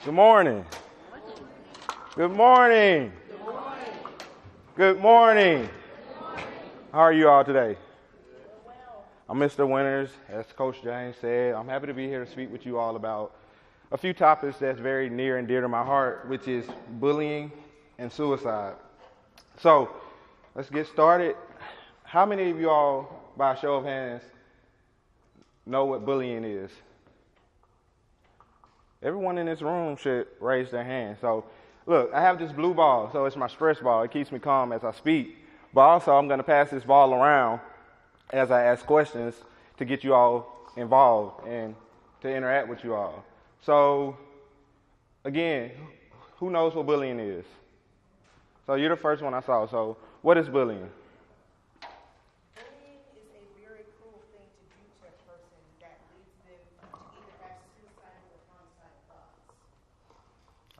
Good morning. Good morning. Good morning. How are you all today? I'm Mr. Winters, as Coach James said. I'm happy to be here to speak with you all about a few topics that's very near and dear to my heart, which is bullying and suicide. So, let's get started. How many of you all, by a show of hands, know what bullying is? Everyone in this room should raise their hand. So, look, I have this blue ball, so it's my stress ball. It keeps me calm as I speak. But also, I'm going to pass this ball around as I ask questions to get you all involved and to interact with you all. So, again, who knows what bullying is? So you're the first one I saw. So what is bullying? Bullying is a very cruel thing to do to a person that leads them to either have suicidal or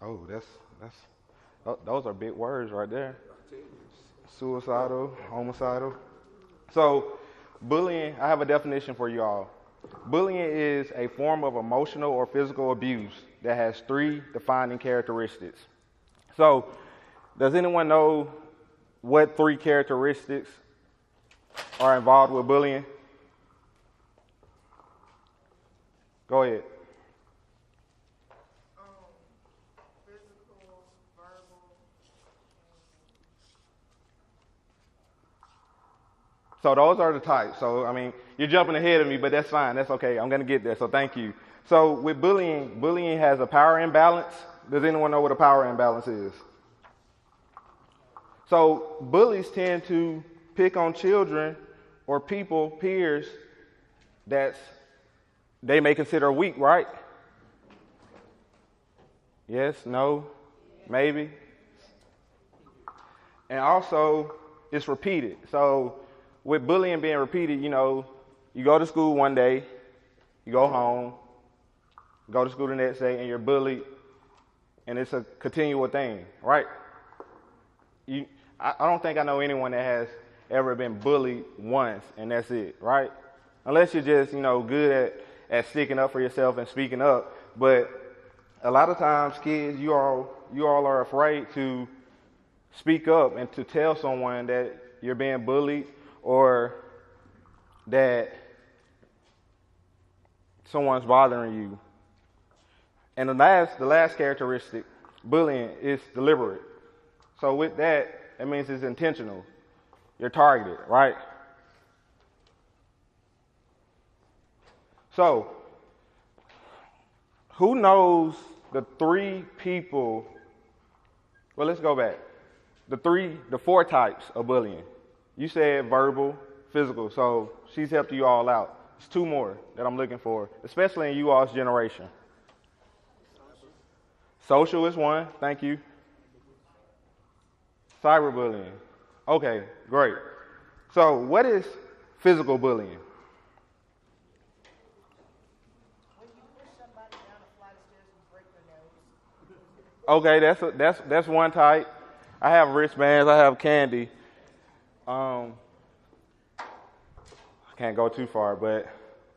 homicidal thoughts. Those are big words right there. Suicidal, homicidal. So bullying, I have a definition for you all. Bullying is a form of emotional or physical abuse that has 3 defining characteristics. So does anyone know what 3 characteristics are involved with bullying? Go ahead. Physical, verbal. So those are the types. So, I mean, you're jumping ahead of me, but that's fine. That's okay. I'm going to get there. So thank you. So with bullying has a power imbalance. Does anyone know what a power imbalance is? So bullies tend to pick on children or people, peers, that they may consider weak, right? Yes, no, maybe. And also, it's repeated. So with bullying being repeated, you go to school one day, you go home, go to school the next day, and you're bullied, and it's a continual thing, right? I don't think I know anyone that has ever been bullied once, and that's it, right? Unless you're just, good at sticking up for yourself and speaking up. But a lot of times, kids, you all are afraid to speak up and to tell someone that you're being bullied or that someone's bothering you. And the last characteristic, bullying, is deliberate. So with that, it means it's intentional. You're targeted, right? So, who knows the 3 people? Well, let's go back. The 4 types of bullying. You said verbal, physical. So she's helped you all out. There's 2 more that I'm looking for, especially in you all's generation. Social is 1. Thank you. Cyberbullying. Okay, great. So what is physical bullying? When you push somebody down a flight of stairs and break their nose. Okay, that's one type. I have wristbands. I have candy. I can't go too far, but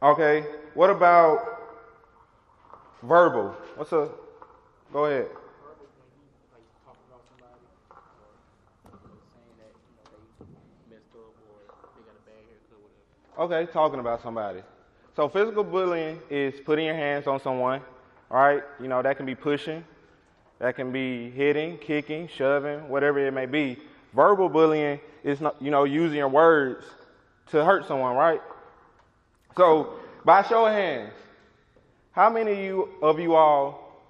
okay. What about verbal? Go ahead. Okay, talking about somebody. So physical bullying is putting your hands on someone, right? That can be pushing, that can be hitting, kicking, shoving, whatever it may be. Verbal bullying is not, using your words to hurt someone, right? So by show of hands, how many of you all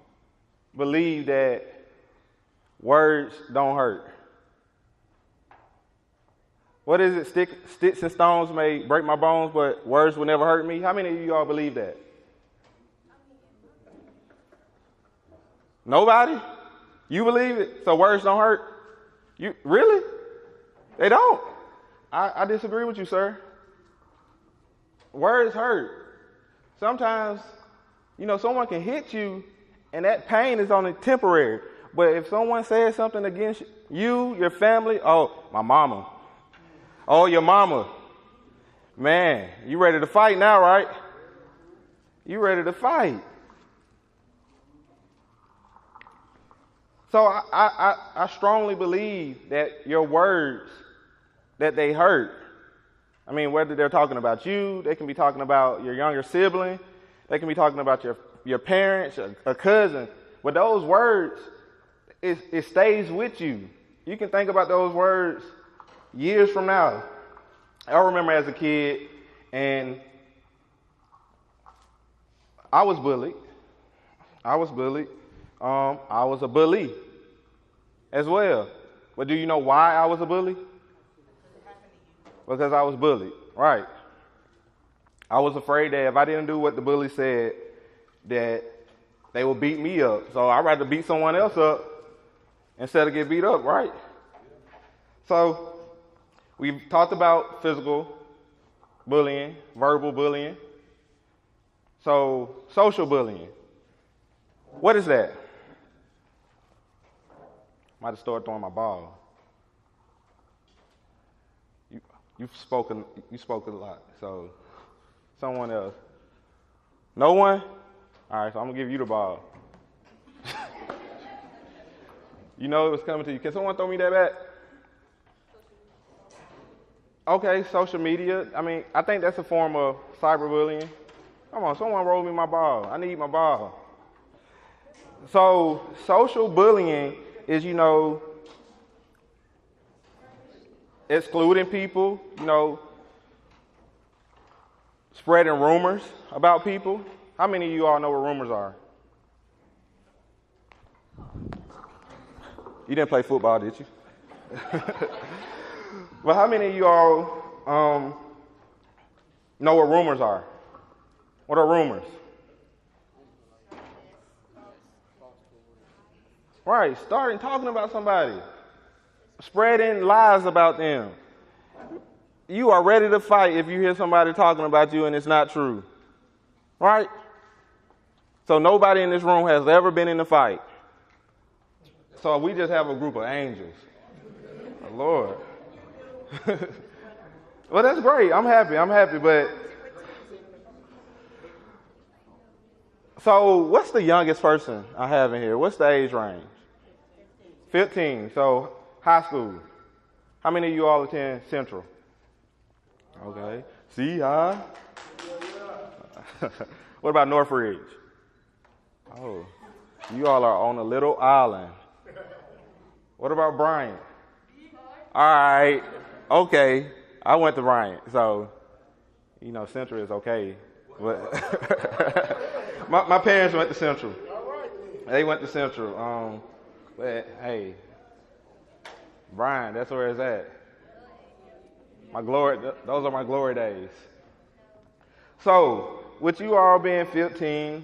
believe that words don't hurt? What is it? Sticks and stones may break my bones, but words will never hurt me. How many of you all believe that? Nobody? You believe it? So words don't hurt? You really? They don't. I disagree with you, sir. Words hurt. Sometimes, someone can hit you, and that pain is only temporary. But if someone says something against you, your family, oh, my mama. Oh, your mama. Man, you ready to fight now, right? You ready to fight. So I strongly believe that your words that they hurt, I mean, whether they're talking about you, they can be talking about your younger sibling, they can be talking about your parents, a cousin, but those words, it stays with you. You can think about those words years from now. I remember as a kid, and I was bullied. I was a bully as well. But do you know why I was a bully? Because I was bullied, right? I was afraid that if I didn't do what the bully said, that they would beat me up. So I'd rather beat someone else up instead of get beat up, right? So we've talked about physical bullying, verbal bullying. So social bullying. What is that? Might have started throwing my ball. You spoke a lot, so someone else. No one? All right, so I'm gonna give you the ball. You know it was coming to you. Can someone throw me that back? Okay, social media. I mean, I think that's a form of cyberbullying. Come on, someone roll me my ball. I need my ball. So social bullying is, excluding people, spreading rumors about people. How many of you all know what rumors are? You didn't play football, did you? But how many of you all know what rumors are? What are rumors? Right, starting talking about somebody, spreading lies about them. You are ready to fight if you hear somebody talking about you and it's not true. Right? So nobody in this room has ever been in a fight. So we just have a group of angels. Oh, Lord. Well, that's great. I'm happy, but so what's the youngest person I have in here? What's the age range? 15. So high school. How many of you all attend Central? Okay. See, huh? What about Northridge? Oh, you all are on a little island. What about Bryant? All right. Okay. I went to Bryant, so, Central is okay. But my parents went to Central. They went to Central. But, hey, Bryant, that's where it's at. Those are my glory days. So, with you all being 15,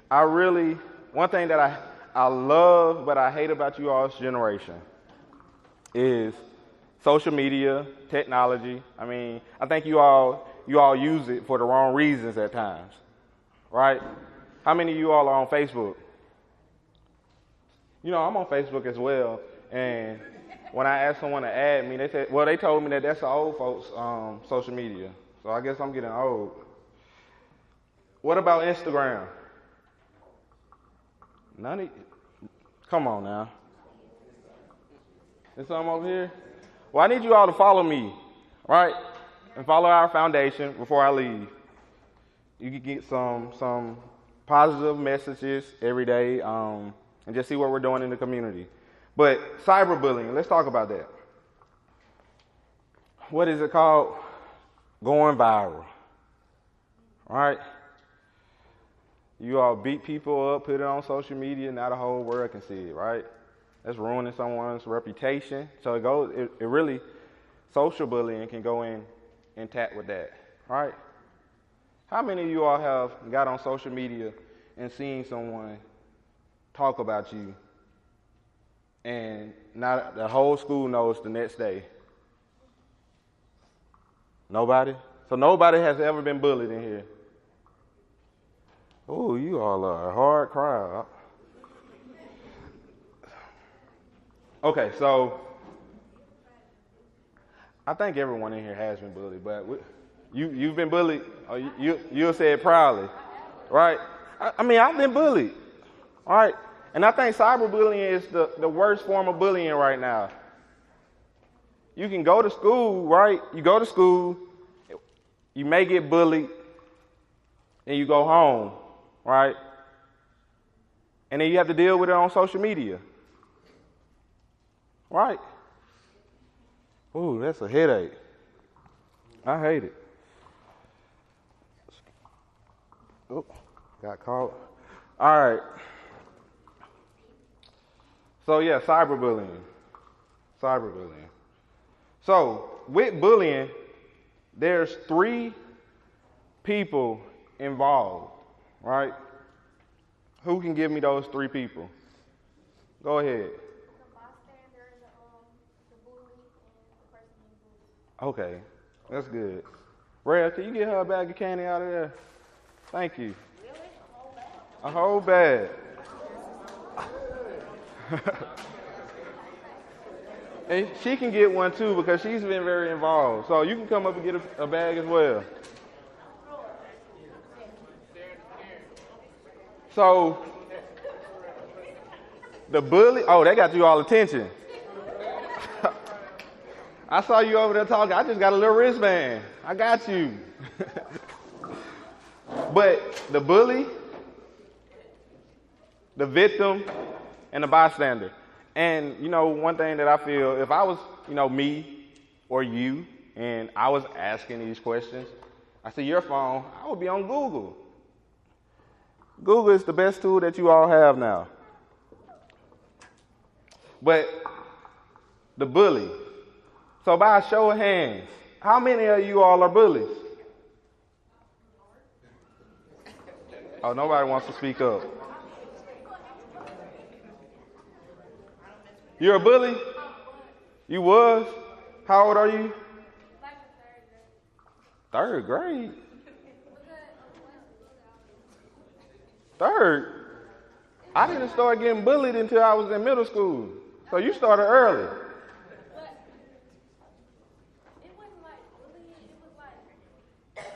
one thing that I love but I hate about you all's generation is social media, technology. I mean, I think you all use it for the wrong reasons at times, right? How many of you all are on Facebook? I'm on Facebook as well, and when I asked someone to add me, they told me that that's the old folks' social media. So I guess I'm getting old. What about Instagram? Come on now. There's something over here? Well, I need you all to follow me, right? And follow our foundation before I leave. You can get some positive messages every day, and just see what we're doing in the community. But cyberbullying, let's talk about that. What is it called? Going viral. All right? You all beat people up, put it on social media, now the whole world can see it, right? That's ruining someone's reputation. So it really, social bullying can go in intact with that, right? How many of you all have got on social media and seen someone talk about you and not the whole school knows the next day? Nobody? So nobody has ever been bullied in here. Oh, you all are a hard crowd. Okay, so I think everyone in here has been bullied, but you've been bullied. Or you'll say it proudly, right? I mean, I've been bullied, all right? And I think cyberbullying is the worst form of bullying right now. You can go to school, right? You go to school, you may get bullied, and you go home, right? And then you have to deal with it on social media. Right? Ooh, that's a headache. I hate it. Oh, got caught. All right. So yeah, cyberbullying. Cyberbullying. So with bullying, there's 3 people involved, right? Who can give me those 3 people? Go ahead. The bystander, the bully, and the person being bullied. Okay, that's good. Rhea, can you get her a bag of candy out of there? Thank you. Really? A whole bag. And she can get one too because she's been very involved. So you can come up and get a bag as well. So the bully, oh, they got you all attention. I saw you over there talking. I just got a little wristband. I got you. But the bully, the victim, and the bystander. And, you know, one thing that I feel, if I was, you know, me or you, and I was asking these questions, I see your phone, I would be on Google. Google is the best tool that you all have now. But the bully. So by a show of hands, how many of you all are bullies? Oh, nobody wants to speak up. You're a bully? You was? How old are you? Like the 3rd grade. 3rd? I didn't start getting bullied until I was in middle school. So you started early. But it wasn't like bullying. It was like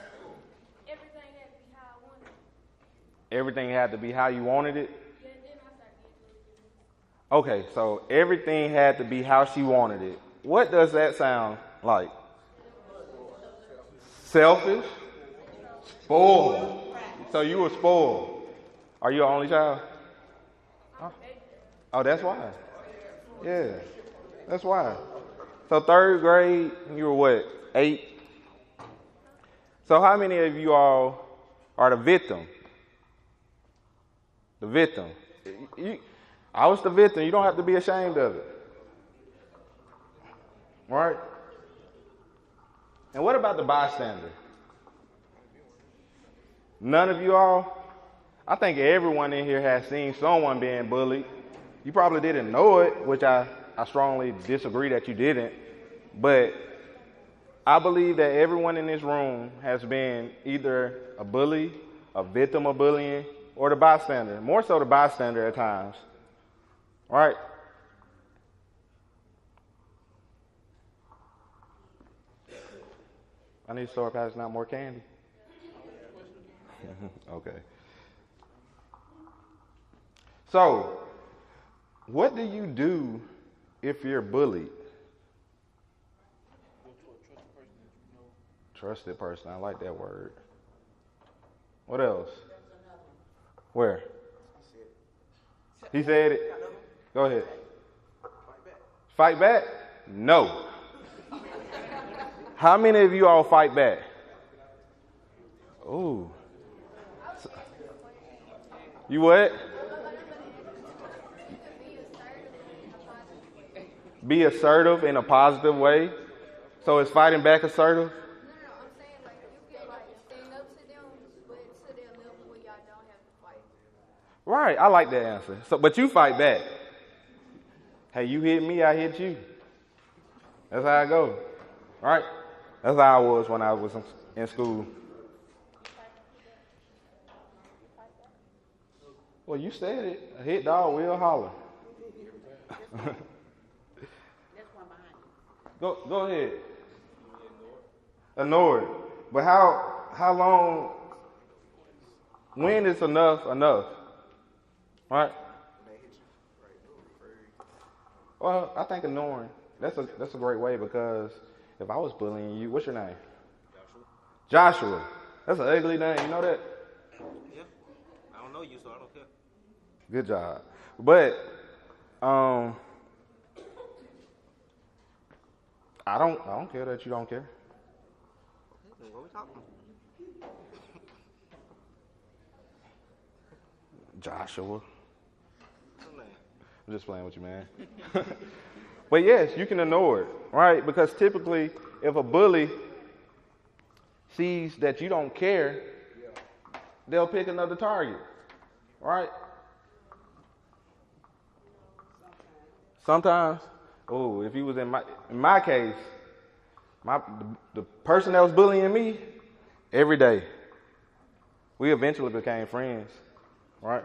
everything had to be how I wanted it. Everything had to be how you wanted it? Yeah, and then I started getting bullied. Okay, so everything had to be how she wanted it. What does that sound like? Selfish? Spoiled. So you were spoiled. Are you an only child? Oh, that's why. Yeah, that's why. So 3rd grade, you were what, 8? So how many of you all are the victim? The victim. I was the victim. You don't have to be ashamed of it. Right? And what about the bystander? None of you all? I think everyone in here has seen someone being bullied. You probably didn't know it, which I strongly disagree that you didn't. But I believe that everyone in this room has been either a bully, a victim of bullying, or the bystander. More so the bystander at times. Right? I need to start passing out more candy. Okay. So, what do you do if you're bullied? Trusted person. I like that word. What else? Where? He said it. Go ahead. Fight back? No. How many of you all fight back? Ooh. You what? Be assertive in a positive way. So is fighting back assertive? No, I'm saying like you can like stand up to them, but to their level where y'all don't have to fight. Right, I like that answer. So, but you fight back. Hey, you hit me, I hit you. That's how I go. Right? That's how I was when I was in school. Well, you said it. A hit dog will holler. Go ahead. Annoyed. But how long, when is enough? Right? Well, I think ignoring, that's a great way because if I was bullying you, what's your name? Joshua. That's an ugly name, you know that? Yeah. I don't know you, so I don't care. Good job. But I don't care that you don't care. What we talking? Joshua. What's your name? I'm just playing with you, man. But yes, you can ignore it, right? Because typically, if a bully sees that you don't care, they'll pick another target, right? Sometimes, if he was in my case, the person that was bullying me, every day, we eventually became friends, right?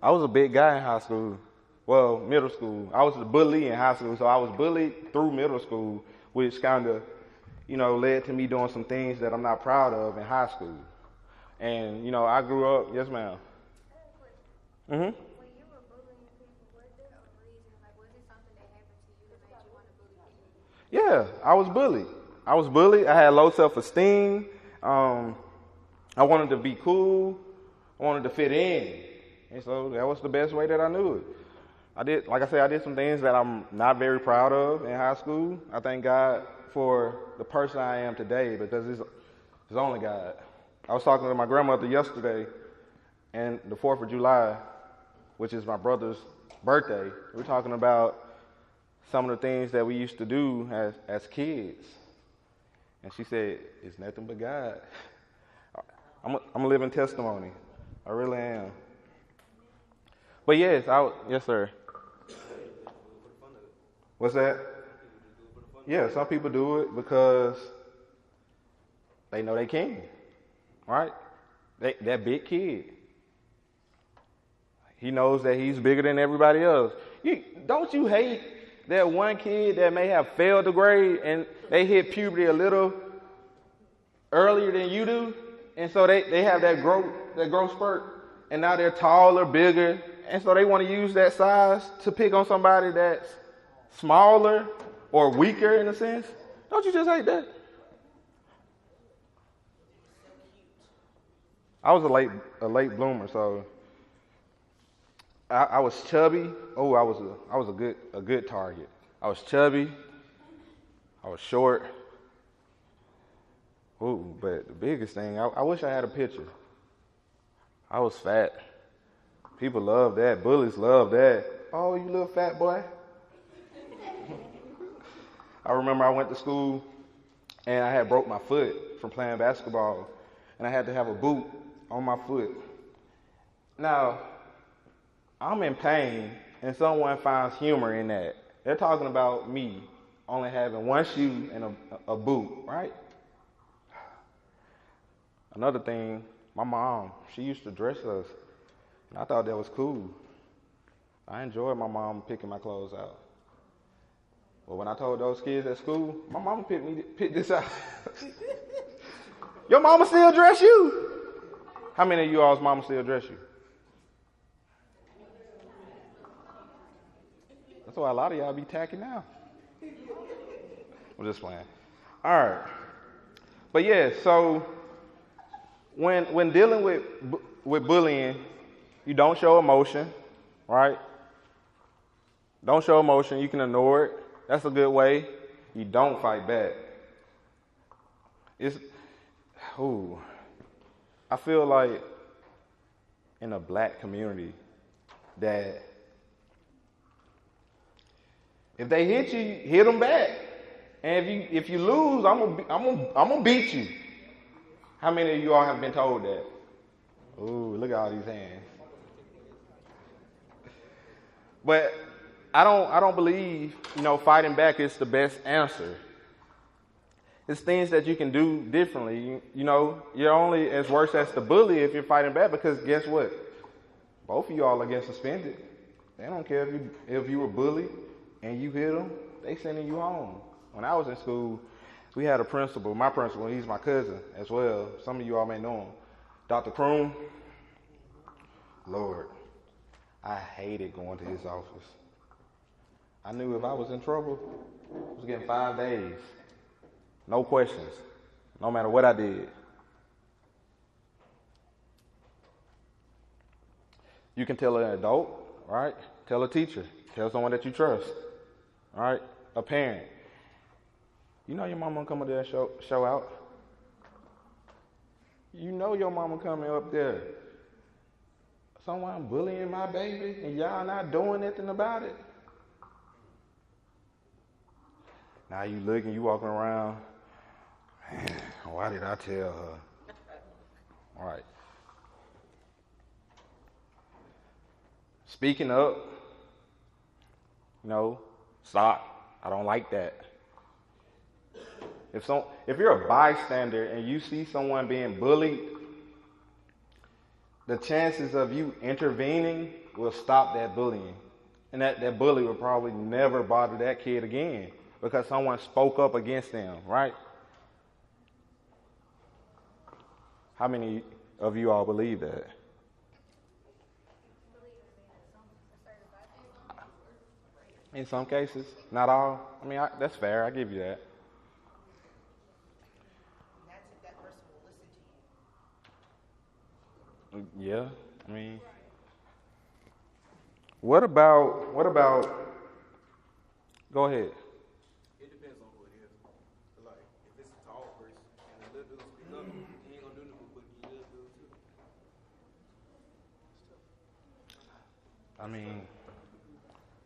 I was a big guy in high school. Well, middle school. I was the bully in high school, so I was bullied through middle school, which kind of, led to me doing some things that I'm not proud of in high school. And, I grew up, yes, ma'am. Mm-hmm. When you were bullying people, was there a reason? Like, was it something that happened to you that made you want to bully people? Yeah, I was bullied. I had low self-esteem. I wanted to be cool. I wanted to fit in. And so that was the best way that I knew it. I did some things that I'm not very proud of in high school. I thank God for the person I am today because it's only God. I was talking to my grandmother yesterday, and the 4th of July, which is my brother's birthday, we're talking about some of the things that we used to do as kids. And she said, it's nothing but God. I'm a living testimony. I really am. But yes, yes, sir. What's that? Yeah, some people do it because they know they can, right? That big kid. He knows that he's bigger than everybody else. Don't you hate that one kid that may have failed the grade and they hit puberty a little earlier than you do? And so they have that growth spurt, and now they're taller, bigger, and so they want to use that size to pick on somebody that's smaller or weaker in a sense. Don't you just hate that? I was a late bloomer, so I was chubby. Oh, I was a good target. I was chubby. I was short. Ooh, but the biggest thing, I wish I had a picture. I was fat. People love that. Bullies love that. Oh, you little fat boy. I remember I went to school and I had broke my foot from playing basketball, and I had to have a boot on my foot. Now, I'm in pain, and someone finds humor in that. They're talking about me only having one shoe and a boot, right? Another thing, my mom, she used to dress us, and I thought that was cool. I enjoyed my mom picking my clothes out. But when I told those kids at school, my mama picked this out. Your mama still dress you? How many of you all's mama still dress you? That's why a lot of y'all be tacky now. I'm just playing. All right. But yeah, so when dealing with bullying, you don't show emotion, right? Don't show emotion. You can ignore it. That's a good way. You don't fight back. I feel like in a black community that if they hit you, hit them back. And if you lose, I'm gonna beat you. How many of you all have been told that? Ooh, look at all these hands. But I don't believe, fighting back is the best answer. It's things that you can do differently. You're only as worse as the bully if you're fighting back, because guess what? Both of y'all are getting suspended. They don't care if you were bullied and you hit them, they sending you home. When I was in school, we had a principal, my principal, he's my cousin as well. Some of you all may know him. Dr. Kroom. Lord. I hated going to his office. I knew if I was in trouble, I was getting 5 days. No questions, no matter what I did. You can tell an adult, right? Tell a teacher. Tell someone that you trust, all right? A parent. You know your mama coming to that show out. You know your mama coming up there. Someone bullying my baby and y'all not doing anything about it. Now you looking, you walking around. Man, why did I tell her? All right. Speaking up, stop. I don't like that. If you're a bystander and you see someone being bullied, the chances of you intervening will stop that bullying. And that bully will probably never bother that kid again because someone spoke up against them, right? How many of you all believe that? In some cases, not all. I mean, that's fair. I give you that. That's if that person will listen to you. Yeah, I mean, what about, go ahead. It depends on who it is. Like, if it's a tall person and a little bit of speak up, he ain't gonna do nothing but get up too. I mean,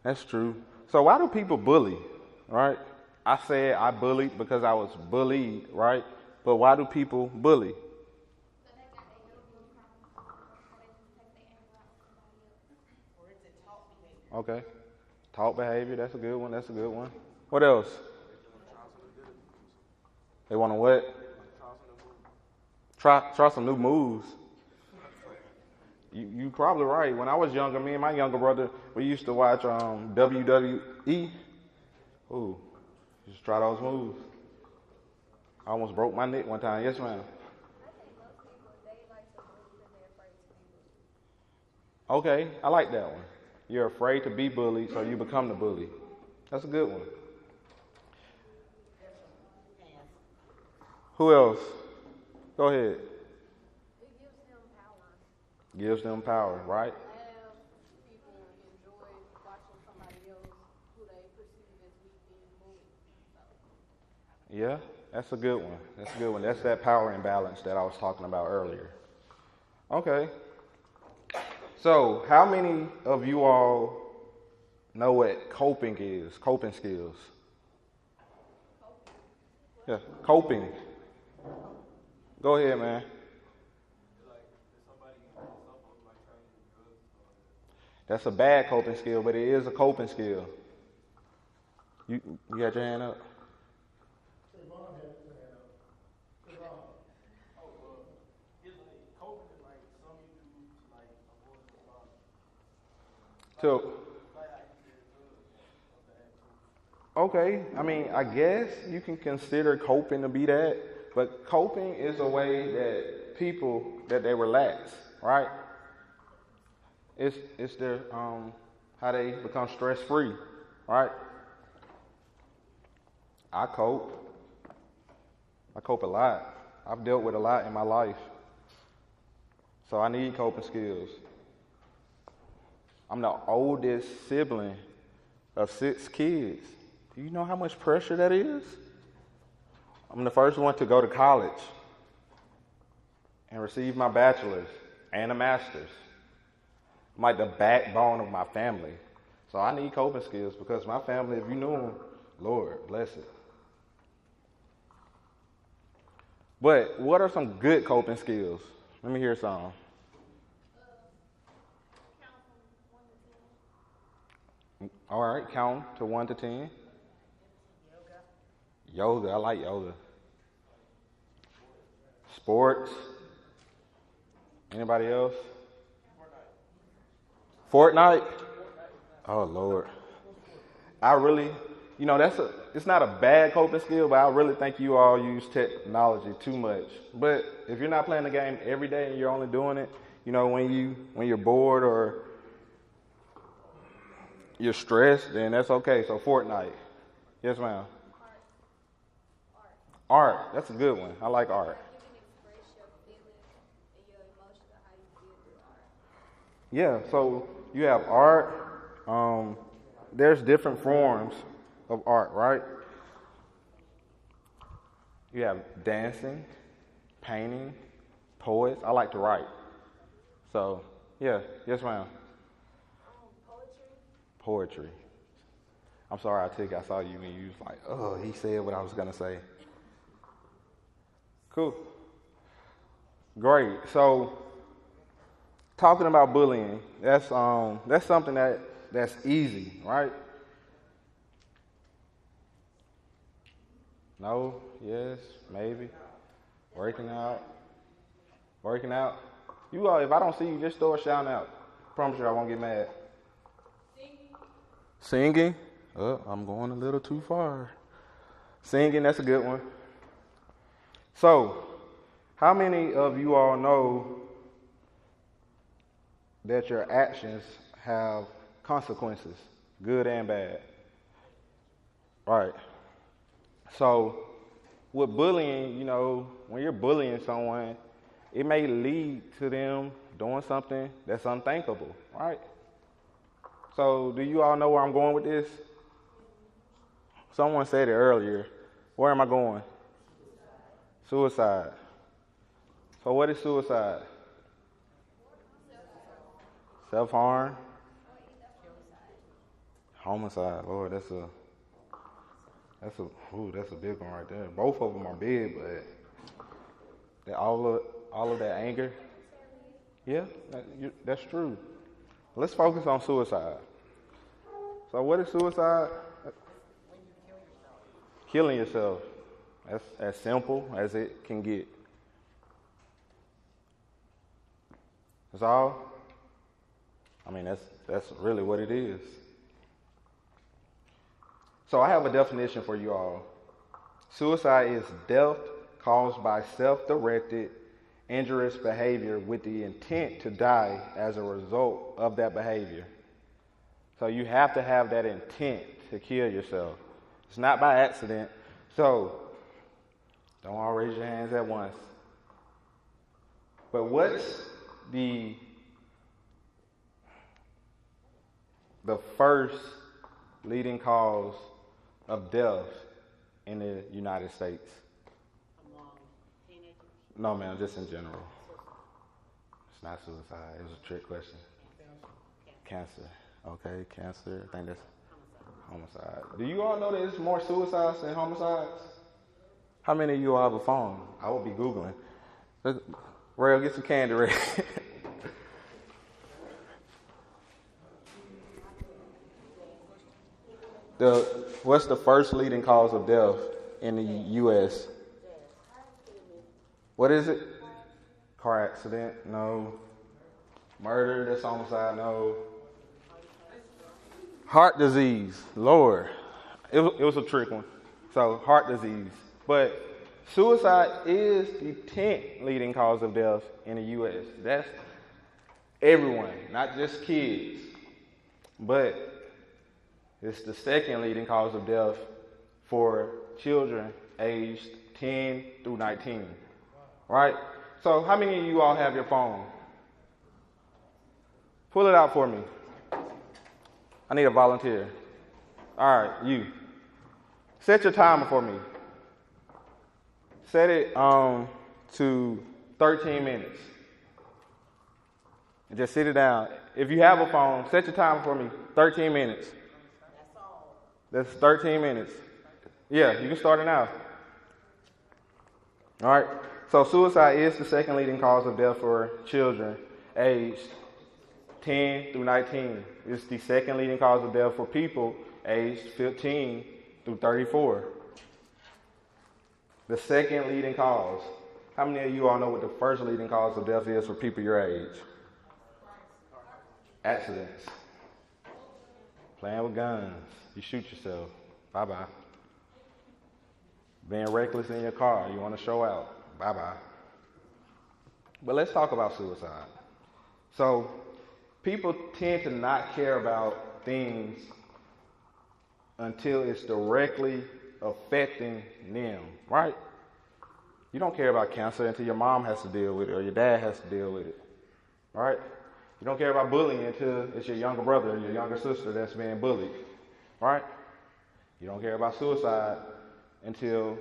that's true. So why do people bully, right? I said I bullied because I was bullied, right? But why do people bully? Okay. Taught behavior, that's a good one. What else? They want to what? Try some new moves. You probably right. When I was younger, me and my younger brother, we used to watch WWE. Ooh, just try those moves. I almost broke my neck one time. Yes, ma'am. Okay, I like that one. You're afraid to be bullied, so you become the bully. That's a good one. Who else? Go ahead. It gives them power. Gives them power, right? Have people enjoy watching somebody else who they perceive as weak being bullied. Yeah, that's a good one. That's that power imbalance that I was talking about earlier. Okay. So, how many of you all know what coping is? Coping skills. Yeah, coping. Go ahead, man. That's a bad coping skill, but it is a coping skill. You got your hand up? So, okay, I mean, I guess you can consider coping to be that, but coping is a way that people, that they relax, right? It's their, how they become stress-free, right? I cope a lot. I've dealt with a lot in my life. So I need coping skills. I'm the oldest sibling of 6 kids. Do you know how much pressure that is? I'm the first one to go to college and receive my bachelor's and a master's. I'm like the backbone of my family. So I need coping skills because my family, if you knew them, Lord, bless it. But what are some good coping skills? Let me hear some. All right, count to 1 to 10. Yoga, I like yoga. Sports. Anybody else? Fortnite? Oh, Lord. I really, it's not a bad coping skill, but I really think you all use technology too much. But if you're not playing the game every day and you're only doing it, when you're bored or You're stressed, then that's okay. So Fortnite. Yes, ma'am. Art. That's a good one. I like art. Yeah, so you have art. There's different forms of art, right? You have dancing, painting, poets. I like to write. So, yeah. Yes, ma'am. Poetry. I'm sorry I saw you and you was like, oh, he said what I was going to say. Cool. Great. So, talking about bullying, that's something that's easy, right? No, yes, maybe. Working out. You all, if I don't see you, just throw a shout out. Promise you I won't get mad. Singing? Oh, I'm going a little too far. Singing, that's a good one. So, how many of you all know that your actions have consequences, good and bad? Right. So, with bullying, when you're bullying someone, it may lead to them doing something that's unthinkable, right? So, do you all know where I'm going with this? Someone said it earlier. Where am I going? Suicide. So, what is suicide? Self-harm? Homicide. Lord, that's a big one right there. Both of them are big, but all of that anger. Yeah, that's true. Let's focus on suicide. So what is suicide? Killing yourself. That's as simple as it can get. That's all? I mean, that's really what it is. So I have a definition for you all. Suicide is death caused by self-directed, injurious behavior with the intent to die as a result of that behavior. So you have to have that intent to kill yourself. It's not by accident. So don't all raise your hands at once. But what's the first leading cause of death in the United States? Among teenagers? No, ma'am, just in general. It's not suicide. It was a trick question. Cancer. Okay, cancer. I think that's homicide. Do you all know that there's more suicides than homicides? How many of you all have a phone? I will be Googling. Rail, get some candy ready. What's the first leading cause of death in the U.S.? What is it? Car accident? No. Murder? That's homicide? No. Heart disease. Lord. It was a trick one. So, heart disease. But suicide is the 10th leading cause of death in the U.S. That's everyone, not just kids. But it's the second leading cause of death for children aged 10 through 19. Right? So how many of you all have your phone? Pull it out for me. I need a volunteer. All right, you. Set your timer for me. Set it to 13 minutes. And just sit it down. If you have a phone, set your timer for me. 13 minutes. That's 13 minutes. Yeah, you can start it now. All right. So suicide is the second leading cause of death for children aged 10 through 19. It's the second leading cause of death for people aged 15 through 34. The second leading cause. How many of you all know what the first leading cause of death is for people your age? Accidents. Playing with guns. You shoot yourself. Bye-bye. Being reckless in your car. You want to show out. Bye-bye. But let's talk about suicide. So people tend to not care about things until it's directly affecting them, right? You don't care about cancer until your mom has to deal with it or your dad has to deal with it, right? You don't care about bullying until it's your younger brother or your younger sister that's being bullied, right? You don't care about suicide until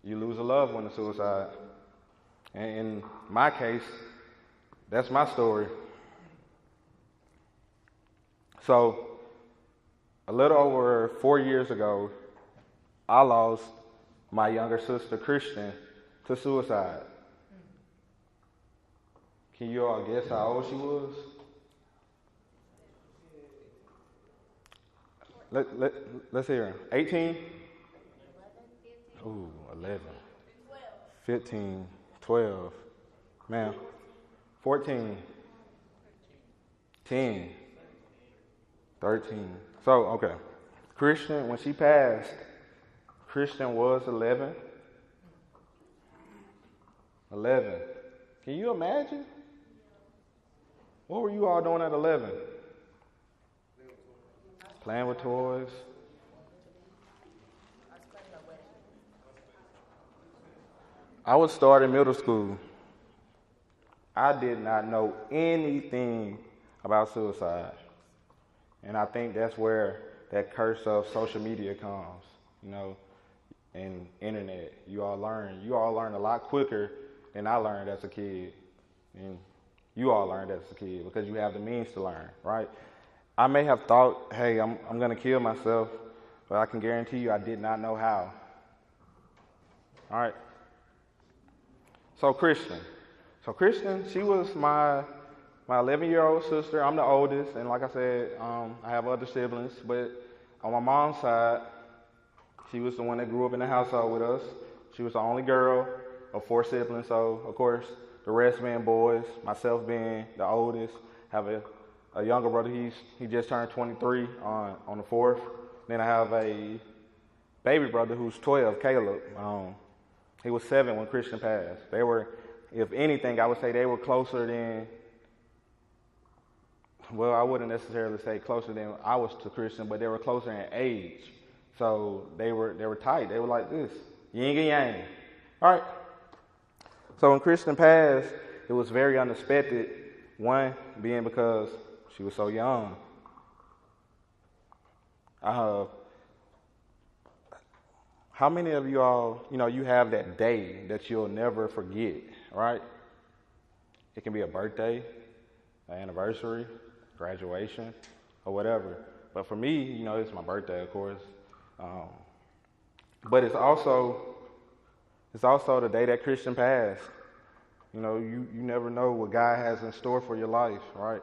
you lose a loved one to suicide. And in my case, that's my story. So, a little over 4 years ago, I lost my younger sister, Kristen, to suicide. Can you all guess how old she was? Let's hear her. 18? Ooh, 11. 15, 12. Ma'am. 14. 10. 13. So, okay. Kristen, when she passed, Kristen was 11. 11. Can you imagine? What were you all doing at 11? Playing with toys. I was starting middle school. I did not know anything about suicide. And I think that's where that curse of social media comes, and internet. You all learn a lot quicker than I learned as a kid. And you all learned as a kid because you have the means to learn, right? I may have thought, hey, I'm going to kill myself, but I can guarantee you I did not know how. All right? So Kristen, she was my 11-year-old sister. I'm the oldest, and like I said, I have other siblings, but on my mom's side, she was the one that grew up in the household with us. She was the only girl of 4 siblings, so of course, the rest being boys, myself being the oldest, have a younger brother. He just turned 23 on the 4th. Then I have a baby brother who's 12, Caleb. He was 7 when Kristen passed. They were, if anything, I would say they were closer than, well, I wouldn't necessarily say closer than I was to Kristen, but they were closer in age. So they were tight. They were like this, yin and yang. All right. So when Kristen passed, it was very unexpected. One being because she was so young. How many of you all, you have that day that you'll never forget, right? It can be a birthday, an anniversary, graduation, or whatever. But for me, it's my birthday, of course. But it's also the day that Kristen passed. You never know what God has in store for your life, right?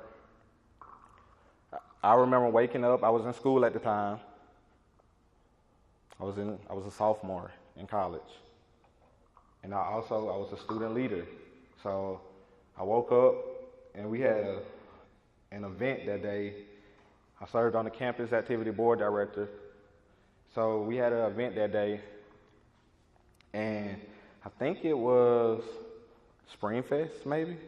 I remember waking up. I was in school at the time. I was a sophomore in college. And I was a student leader. So I woke up and we had an event that day. I served on the campus activity board director. So we had an event that day. And I think it was Spring Fest, maybe. It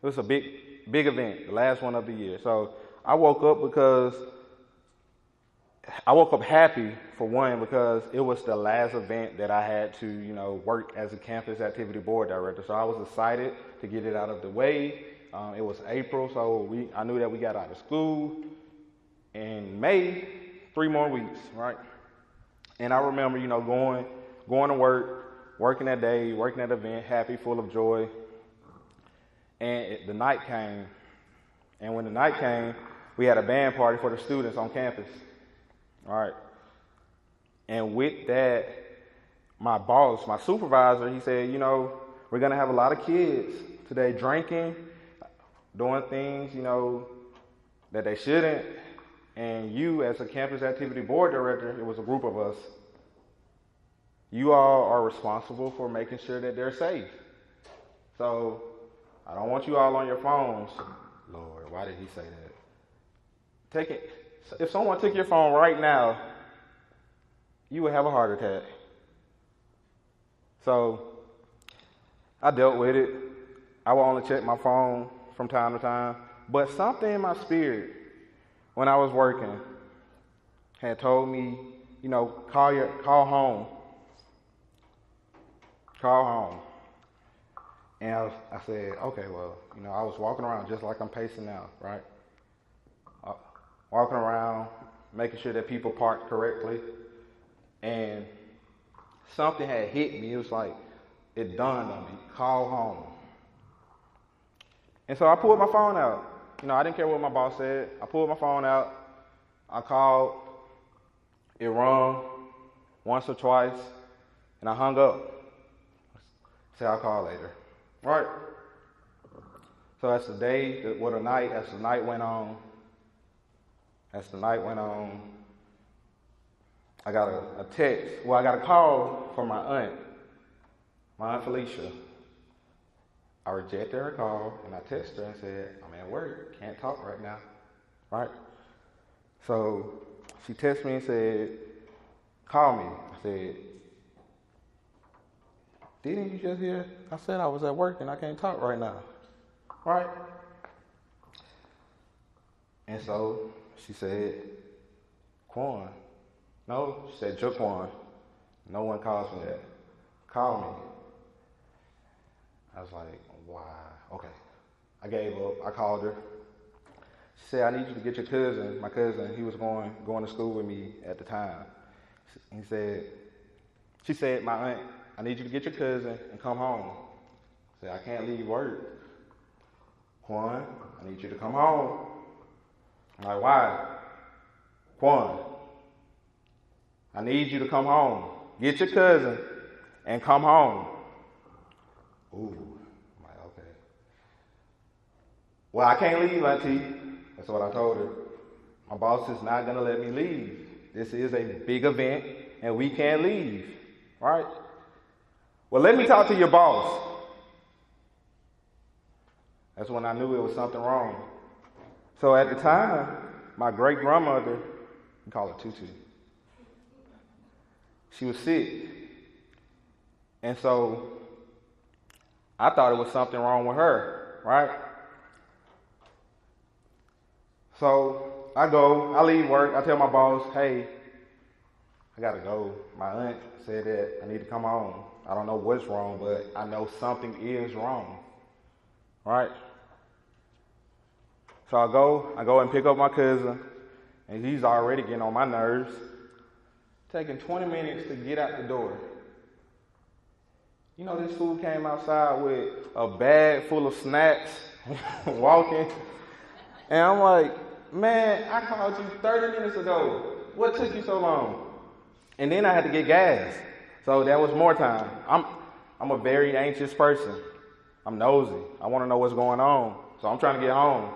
was a big event, the last one of the year. So I woke up happy, for one, because it was the last event that I had to, work as a campus activity board director. So I was excited to get it out of the way. It was April, so I knew that we got out of school in May, 3 more weeks, right? And I remember, going to work, working that day, working that event, happy, full of joy. And the night came. And when the night came, we had a band party for the students on campus. All right. And with that, my boss, my supervisor, he said, we're going to have a lot of kids today drinking, doing things, that they shouldn't. And you, as a campus activity board director, it was a group of us, you all are responsible for making sure that they're safe. So I don't want you all on your phones. Lord, why did he say that? If someone took your phone right now, you would have a heart attack. So I dealt with it. I would only check my phone from time to time. But something in my spirit when I was working had told me, call home. Call home. And I said, okay, well, I was walking around just like I'm pacing now, right? Walking around, making sure that people parked correctly. And something had hit me. It was like, it dawned on me, call home. And so I pulled my phone out. I didn't care what my boss said. I pulled my phone out. I called. It rung once or twice. And I hung up. Said I'll call later. Right? So as the night went on, I got a text. Well, I got a call from my Aunt Felicia. I rejected her call, and I texted her and said, I'm at work, can't talk right now, right? So she texted me and said, call me. I said, didn't you just hear? I said I was at work and I can't talk right now, right? And so she said, Quan. No, she said, JacQuan. No one calls me that. Call me. I was like, wow, okay. I gave up. I called her. She said, I need you to get your cousin. My cousin, he was going to school with me at the time. She said, my aunt, I need you to get your cousin and come home. I said, I can't leave work. Quan, I need you to come home. I'm like, why? Quan, I need you to come home. Get your cousin and come home. Ooh, I'm like, okay. Well, I can't leave, Auntie. That's what I told her. My boss is not going to let me leave. This is a big event, and we can't leave, right? Well, let me talk to your boss. That's when I knew it was something wrong. So at the time, my great-grandmother, we call her Tutu, she was sick. And so I thought it was something wrong with her, right? So I leave work, I tell my boss, hey, I gotta go. My aunt said that I need to come home. I don't know what's wrong, but I know something is wrong, right? So I go and pick up my cousin, and he's already getting on my nerves. Taking 20 minutes to get out the door. This fool came outside with a bag full of snacks, walking. And I'm like, man, I called you 30 minutes ago. What took you so long? And then I had to get gas. So that was more time. I'm a very anxious person. I'm nosy. I want to know what's going on. So I'm trying to get home.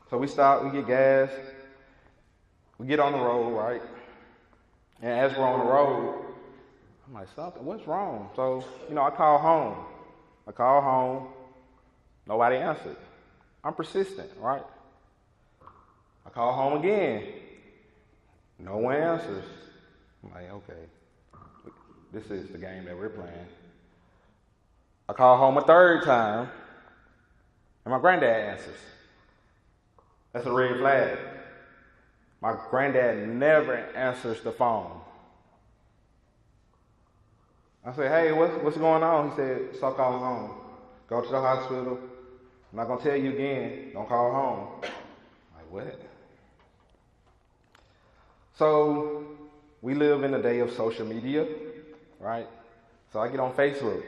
So we stop, we get gas. We get on the road, right? And as we're on the road, I'm like, what's wrong? So, I call home. Nobody answered. I'm persistent, right? I call home again. No one answers. I'm like, okay, this is the game that we're playing. I call home a third time, and my granddad answers. That's a red flag. My granddad never answers the phone. I said, hey, what's going on? He said, stop calling home. Go to the hospital. I'm not going to tell you again. Don't call home. I'm like, what? So we live in a day of social media, right? So I get on Facebook.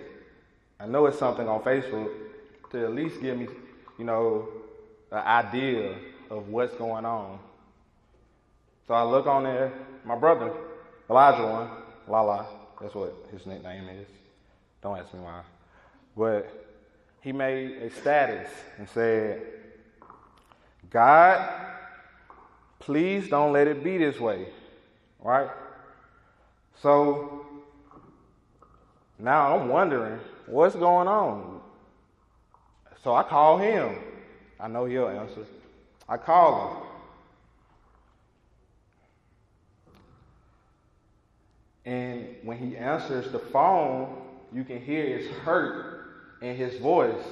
I know it's something on Facebook to at least give me, an idea of what's going on. So I look on there, my brother, Elijah, Lala, that's what his nickname is. Don't ask me why. But he made a status and said, God, please don't let it be this way, right? So now I'm wondering, what's going on? So I call him. I know he'll answer. I call him. And when he answers the phone, you can hear his hurt in his voice,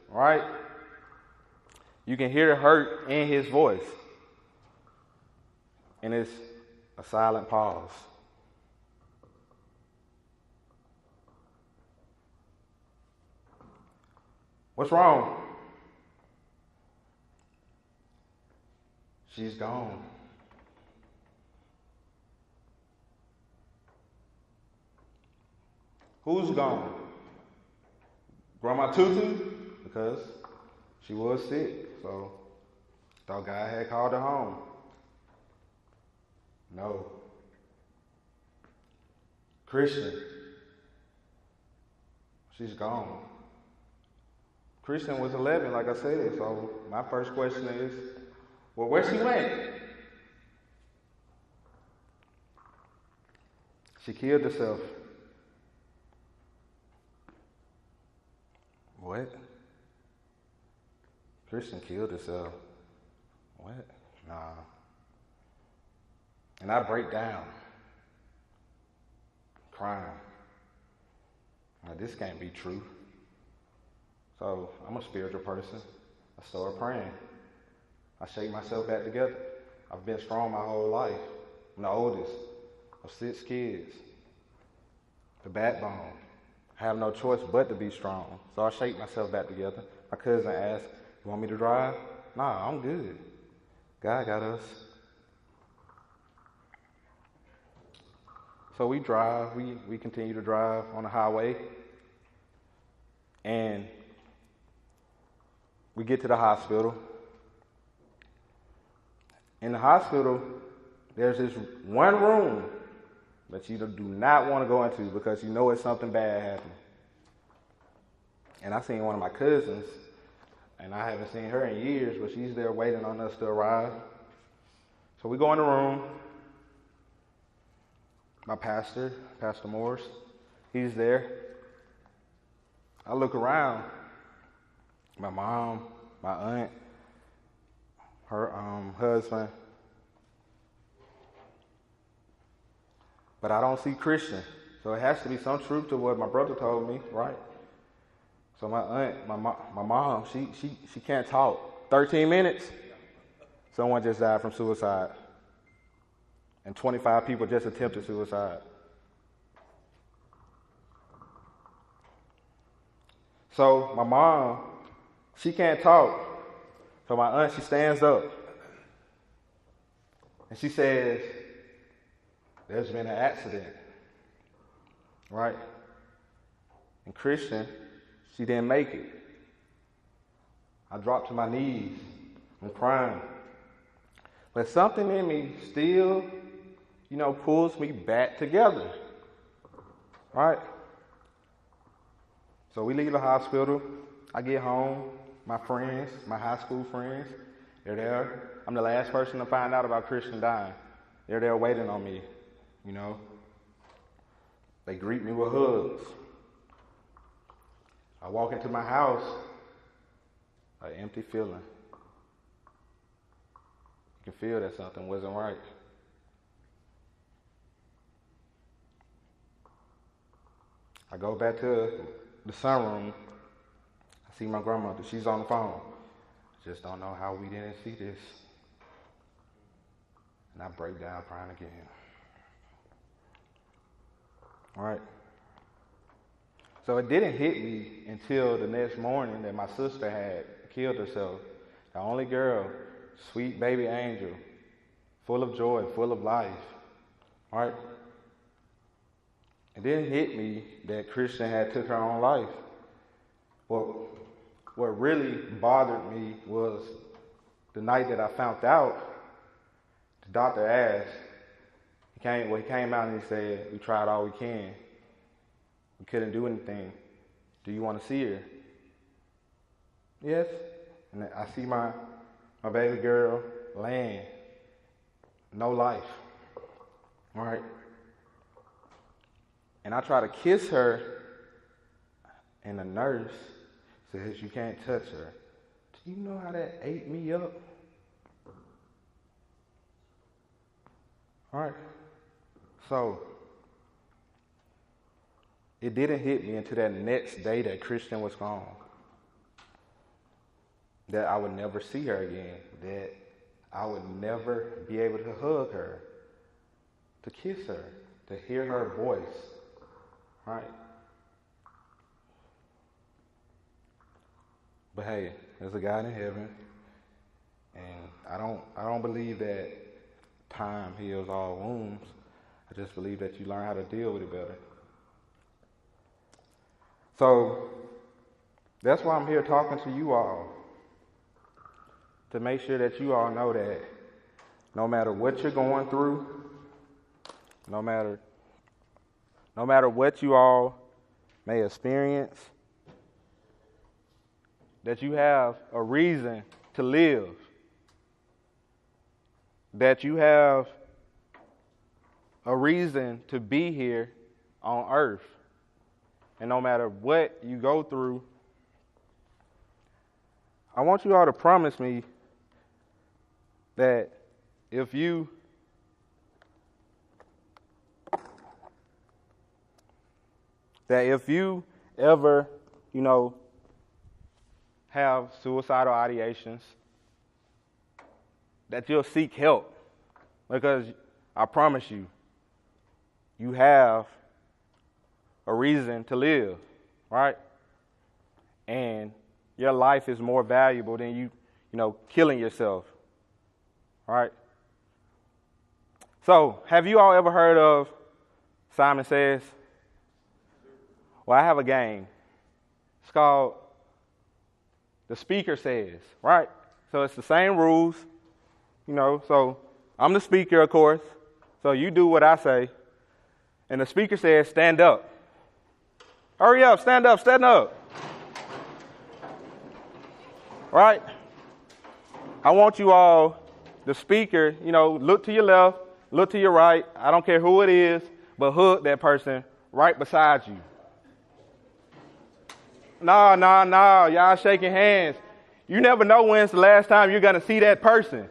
right? You can hear the hurt in his voice. And it's a silent pause. What's wrong? She's gone. Who's gone? Grandma Tutu? Because she was sick, so thought God had called her home. No. Kristen. She's gone. Kristen was 11, like I said, so my first question is, well, where she went? She killed herself. What? Kristen killed herself. What? Nah. And I break down, crying. Now, this can't be true. So I'm a spiritual person. I start praying. I shake myself back together. I've been strong my whole life. I'm the oldest of 6 kids. The backbone. I have no choice but to be strong. So I shake myself back together. My cousin asked, "You want me to drive?" Nah, I'm good. God got us. So we drive. We continue to drive on the highway. And we get to the hospital. In the hospital, there's this one room that you do not want to go into because you know it's something bad happening. And I seen one of my cousins, and I haven't seen her in years, but she's there waiting on us to arrive. So we go in the room. My pastor, Pastor Morris, he's there. I look around. My mom, my aunt, her husband. But I don't see Kristen. So it has to be some truth to what my brother told me, right? So my aunt, my mom, she can't talk. 13 minutes, someone just died from suicide. And 25 people just attempted suicide. So my mom, she can't talk. So my aunt, she stands up. And she says, "There's been an accident." Right? And Kristen, she didn't make it. I dropped to my knees. I'm crying. But something in me still, pulls me back together. Right? So we leave the hospital. I get home. My friends, my high school friends, they're there. I'm the last person to find out about Kristen dying. They're there waiting on me, They greet me with hugs. I walk into my house, an empty feeling. You can feel that something wasn't right. I go back to the sunroom. I see my grandmother. She's on the phone. Just don't know how we didn't see this. And I break down crying again. All right. So it didn't hit me until the next morning that my sister had killed herself. The only girl, sweet baby angel, full of joy, full of life. All right. It didn't hit me that Kristen had took her own life. What really bothered me was the night that I found out. The doctor asked. He came out and he said, "We tried all we can. We couldn't do anything. Do you want to see her?" Yes. And I see my baby girl laying, no life. All right. And I try to kiss her, and the nurse says, "You can't touch her." Do you know how that ate me up? All right. So, it didn't hit me until that next day that Kristen was gone. That I would never see her again. That I would never be able to hug her, to kiss her, to hear her voice, right? But hey, there's a God in heaven, and I don't believe that time heals all wounds. I just believe that you learn how to deal with it better. So that's why I'm here talking to you all, to make sure that you all know that no matter what you're going through, no matter what you all may experience, that you have a reason to live, that you have a reason to be here on earth. And no matter what you go through, I want you all to promise me that if you ever, have suicidal ideations, that you'll seek help, because I promise you, you have a reason to live, right? And your life is more valuable than you killing yourself, right? So, have you all ever heard of Simon Says? Well, I have a game. It's called The Speaker Says, right? So it's the same rules, so I'm the speaker, of course. So you do what I say. And the speaker says, stand up. Hurry up, stand up, stand up. Right? I want you all, the speaker, look to your left, look to your right. I don't care who it is, but hug that person right beside you. No, y'all shaking hands. You never know when's the last time you're going to see that person.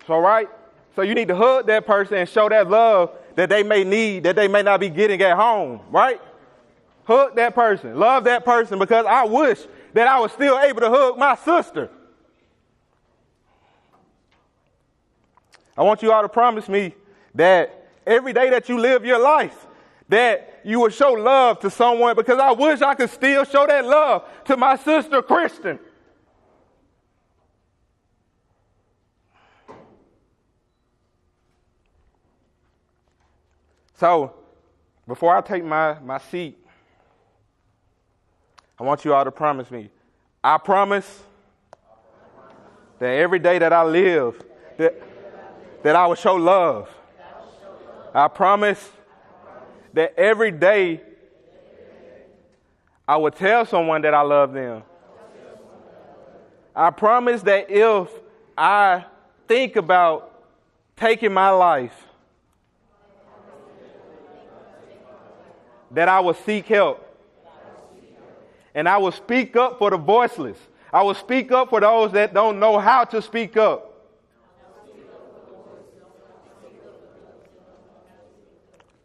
So, right? So you need to hug that person and show that love that they may need, that they may not be getting at home, right? Hug that person. Love that person, because I wish that I was still able to hug my sister. I want you all to promise me that every day that you live your life, that you will show love to someone, because I wish I could still show that love to my sister, Kristen. So, before I take my seat, I want you all to promise me. I promise that every day that I live, that I will show love. I promise that every day I will tell someone that I love them. I promise that if I think about taking my life, that I will seek help. And I will speak up for the voiceless. I will speak up for those that don't know how to speak up.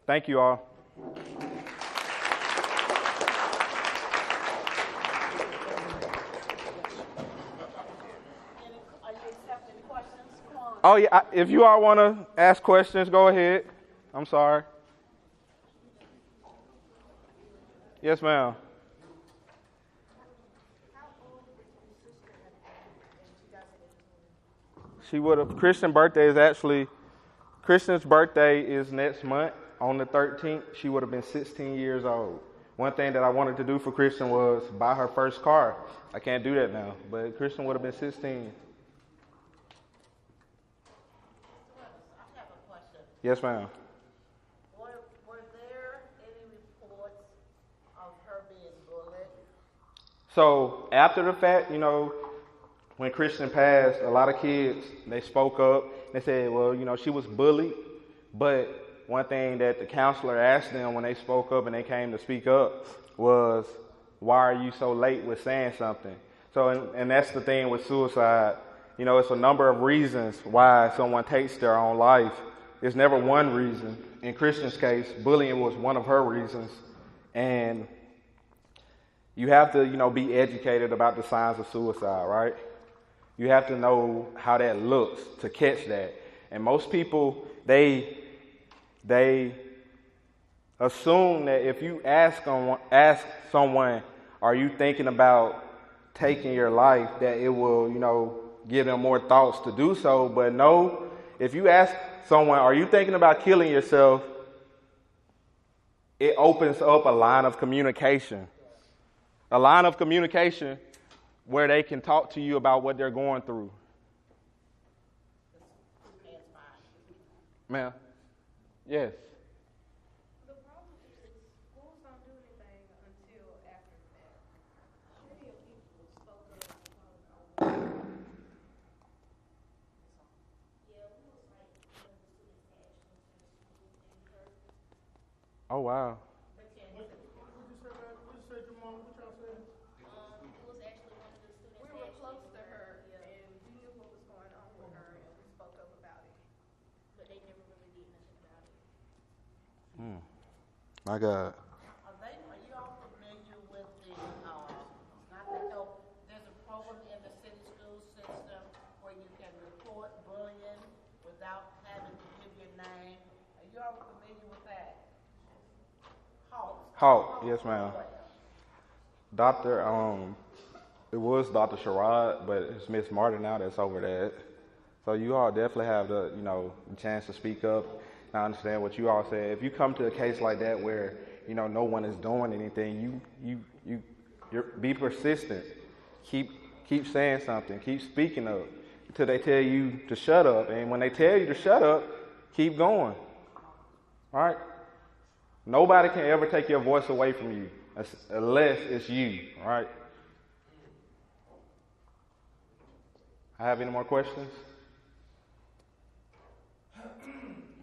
Thank you all. Are you accepting questions? Come on. Oh, yeah. If you all want to ask questions, go ahead. I'm sorry. Yes, ma'am. How old would your sister have been in 2018? Kristen's birthday is next month on the 13th. She would have been 16 years old. One thing that I wanted to do for Kristen was buy her first car. I can't do that now, but Kristen would have been 16. I have a question. Yes, ma'am. Were there any reports of her being bullied? So after the fact, when Kristen passed, a lot of kids, they spoke up. They said, well, she was bullied. But one thing that the counselor asked them when they spoke up and they came to speak up was, why are you so late with saying something? So, and that's the thing with suicide. It's a number of reasons why someone takes their own life. It's never one reason. In Kristen's case, bullying was one of her reasons. And you have to, be educated about the signs of suicide, right? You have to know how that looks to catch that. And most people, they assume that if you ask someone, are you thinking about taking your life, that it will, give them more thoughts to do so. But no, if you ask someone, are you thinking about killing yourself, it opens up a line of communication. A line of communication where they can talk to you about what they're going through. Ma'am? Yes. The problem is schools don't do anything until after that. Plenty of people spoke up about Oh, wow. we were close to her, and we knew what was going on with her, and we spoke up about it. But they never really did nothing about it. My God. Are you all familiar with the, not to help, there's a program in the city school system where you can report bullying without having to give your name. Are you all familiar with that? Halt, yes, ma'am. It was Dr. Sherrod, but it's Miss Martin now that's over there. So you all definitely have the chance to speak up. I understand what you all said. If you come to a case like that where, no one is doing anything, you be persistent. Keep saying something. Keep speaking up until they tell you to shut up. And when they tell you to shut up, keep going. All right? Nobody can ever take your voice away from you unless it's you. All right? I have any more questions?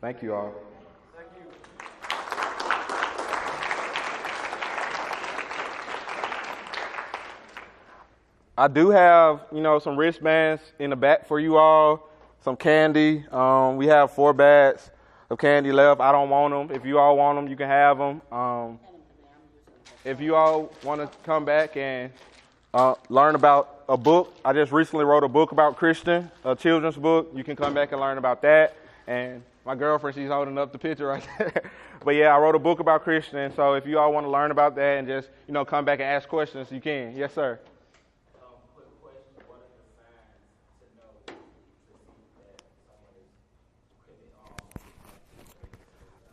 Thank you all. Thank you. I do have, some wristbands in the back for you all, some candy. We have 4 bags of candy left. I don't want them. If you all want them, you can have them. If you all want to come back and learn about a book, I just recently wrote a book about Kristen, a children's book. You can come back and learn about that. And my girlfriend, she's holding up the picture right there. But yeah, I wrote a book about Kristen. So if you all want to learn about that and just, come back and ask questions, you can. Yes, sir. Quick question, what are the signs to know to see that someone is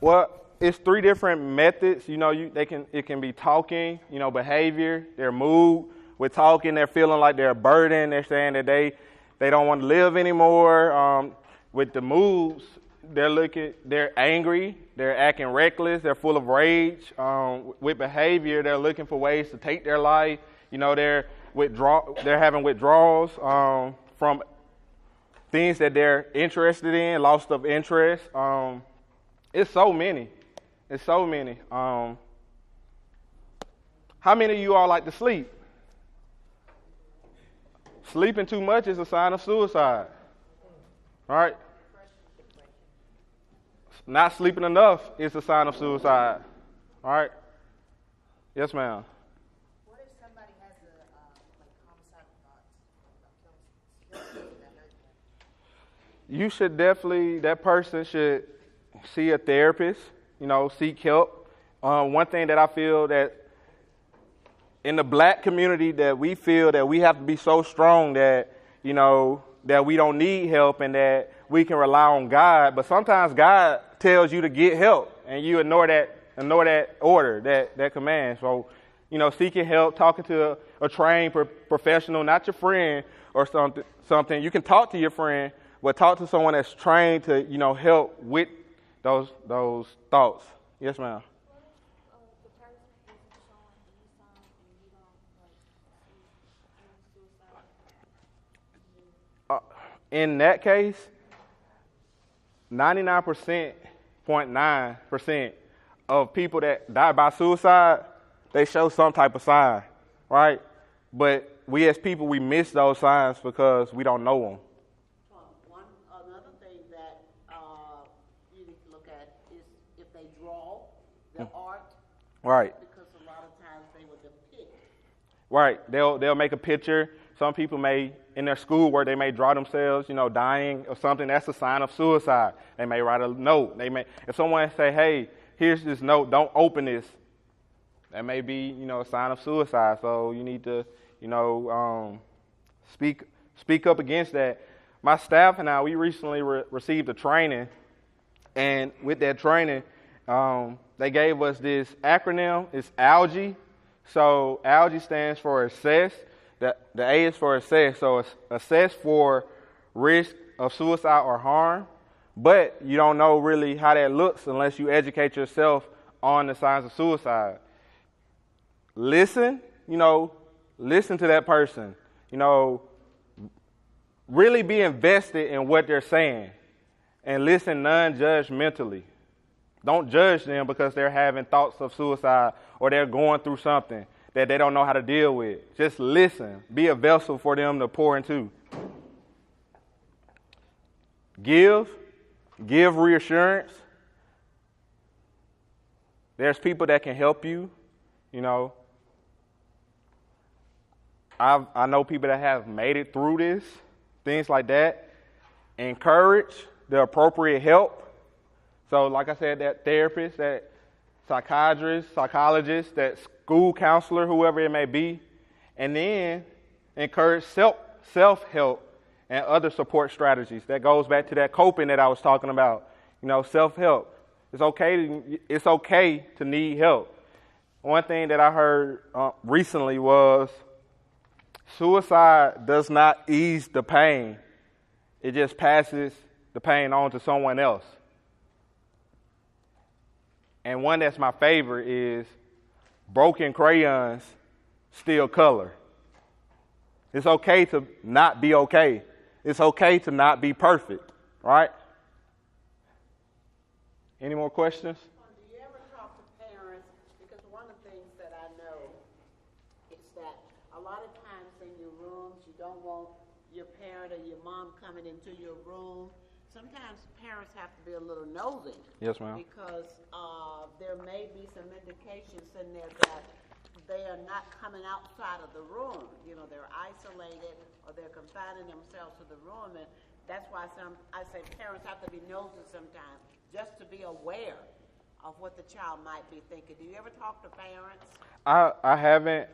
Well, it's 3 different methods. It can be talking, behavior, their mood. With talking, they're feeling like they're a burden. They're saying that they don't want to live anymore. With the moods, they're angry, they're acting reckless, they're full of rage. With behavior, they're looking for ways to take their life. They're having withdrawals from things that they're interested in, loss of interest. It's so many. How many of you all like to sleep? Sleeping too much is a sign of suicide. All right? Not sleeping enough is a sign of suicide. All right? Yes, ma'am. What if somebody has homicidal thoughts? You should that person should see a therapist, seek help. One thing that I feel that in the black community that we feel that we have to be so strong that, that we don't need help and that we can rely on God. But sometimes God tells you to get help and you ignore that order, that command. So, seeking help, talking to a trained professional, not your friend or something. You can talk to your friend, but talk to someone that's trained to, help with those thoughts. Yes, ma'am. In that case, 99.9% of people that die by suicide, they show some type of sign, right? But we as people, we miss those signs because we don't know them. Another thing that you need to look at is if they draw their art. Right. Because a lot of times they will depict. Right. They'll make a picture some people may, in their schoolwork, they may draw themselves, dying or something. That's a sign of suicide. They may write a note. If someone say, hey, here's this note, don't open this, that may be, a sign of suicide. So you need to, speak up against that. My staff and I, we recently received a training, and with that training, they gave us this acronym. It's ALGE. So ALGE stands for assess. The A is for assess. So it's assess for risk of suicide or harm. But you don't know really how that looks unless you educate yourself on the signs of suicide. Listen to that person. Really be invested in what they're saying and listen non-judgmentally. Don't judge them because they're having thoughts of suicide or they're going through something that they don't know how to deal with. Just listen. Be a vessel for them to pour into. Give reassurance. There's people that can help you, I know people that have made it through this, things like that. Encourage the appropriate help. So like I said, that therapist, that psychiatrist, psychologist, that school counselor, whoever it may be. And then encourage self-help and other support strategies. That goes back to that coping that I was talking about. Self-help. It's okay to need help. One thing that I heard recently was suicide does not ease the pain. It just passes the pain on to someone else. And one that's my favorite is broken crayons still color. It's okay to not be okay. It's okay to not be perfect, right? Any more questions? Do you ever talk to parents? Because one of the things that I know is that a lot of times in your rooms, you don't want your parent or your mom coming into your room. Sometimes parents have to be a little nosy. Yes, ma'am. Because there may be some indications in there that they are not coming outside of the room. They're isolated or they're confining themselves to the room. And that's why I say parents have to be nosy sometimes, just to be aware of what the child might be thinking. Do you ever talk to parents? I haven't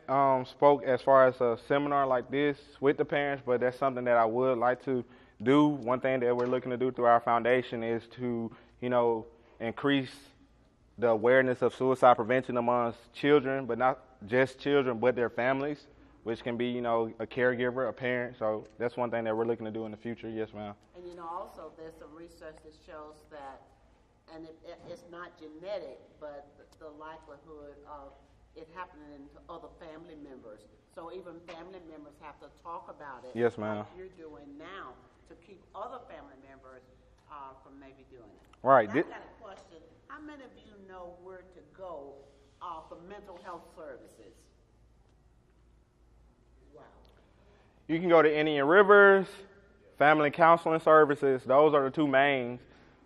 spoke as far as a seminar like this with the parents, but that's something that I would like to do. One thing that we're looking to do through our foundation is to, increase the awareness of suicide prevention amongst children, but not just children, but their families, which can be, a caregiver, a parent. So that's one thing that we're looking to do in the future. Yes, ma'am. And, also there's some research that shows that, and it's not genetic, but the likelihood of it happening to other family members. So even family members have to talk about it. Yes, ma'am. Like you're doing now to keep other family members from maybe doing it. Right. I've got a question. How many of you know where to go for mental health services? Wow. You can go to Indian Rivers, Family Counseling Services. Those are the two main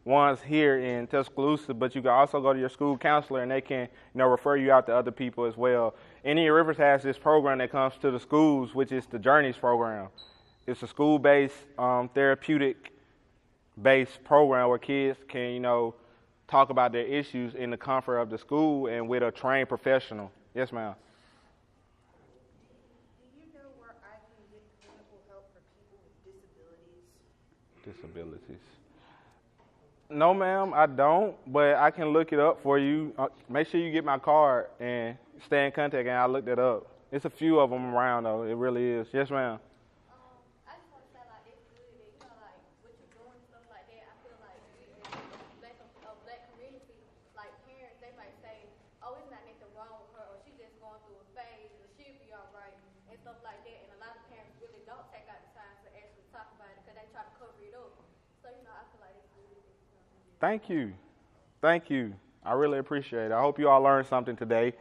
ones here in Tuscaloosa, but you can also go to your school counselor and they can, refer you out to other people as well. Indian Rivers has this program that comes to the schools, which is the Journeys program. It's a school-based, therapeutic-based program where kids can, talk about their issues in the comfort of the school and with a trained professional. Yes, ma'am. Do you know where I can get clinical help for people with disabilities? No, ma'am, I don't, but I can look it up for you. Make sure you get my card and stay in contact, and I'll look that up. It's a few of them around, though. It really is. Yes, ma'am. I just want to say, it's good that, what you're doing, stuff like that. I feel like we in black community, parents, they might say, oh, it's not nothing wrong with her, or she's just going through a phase, or she'll be all right, and stuff like that. And a lot of parents really don't take out the time to actually talk about it because they try to cover it up. So, I feel like it's good. Thank you. I really appreciate it. I hope you all learned something today.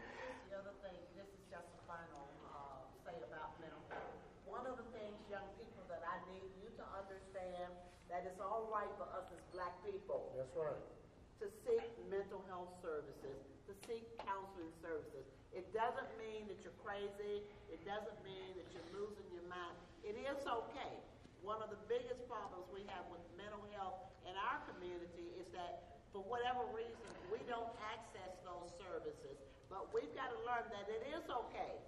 The other thing, this is just a final say about mental health. One of the things, young people, that I need you to understand that it's all right for us as black people. That's right. To seek mental health services, to seek counseling services. It doesn't mean that you're crazy. It doesn't mean that you're losing your mind. is okay. One of the biggest problems we have with mental health in our community is that for whatever reason, we don't access those services. But we've got to learn that it is okay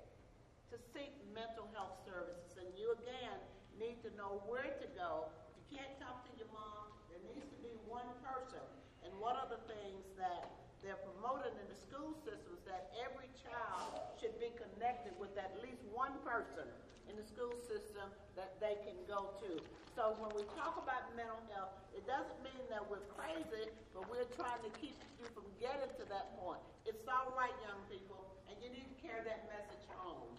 to seek mental health services. And you, again, need to know where to go. If you can't talk to your mom, there needs to be one person. And one of the things that they're promoting in the school system is that every child should be connected with at least one person in the school system that they can go to. So when we talk about mental health, it doesn't mean that we're crazy, but we're trying to keep you from getting to that point. It's all right, young people, and you need to carry that message home.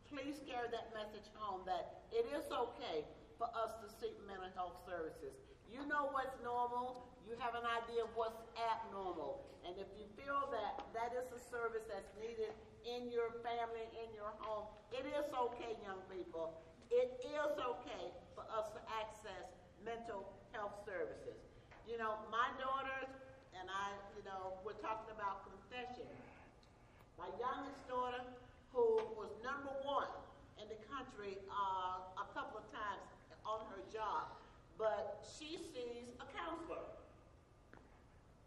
Please carry that message home that it is okay for us to seek mental health services. You know what's normal. You have an idea of what's abnormal. And if you feel that that is a service that's needed in your family, in your home, it is okay, young people. It is okay for us to access mental health services. You know, my daughters and I, we're talking about confession. My youngest daughter, who was number one in the country a couple of times on her job, but she sees a counselor.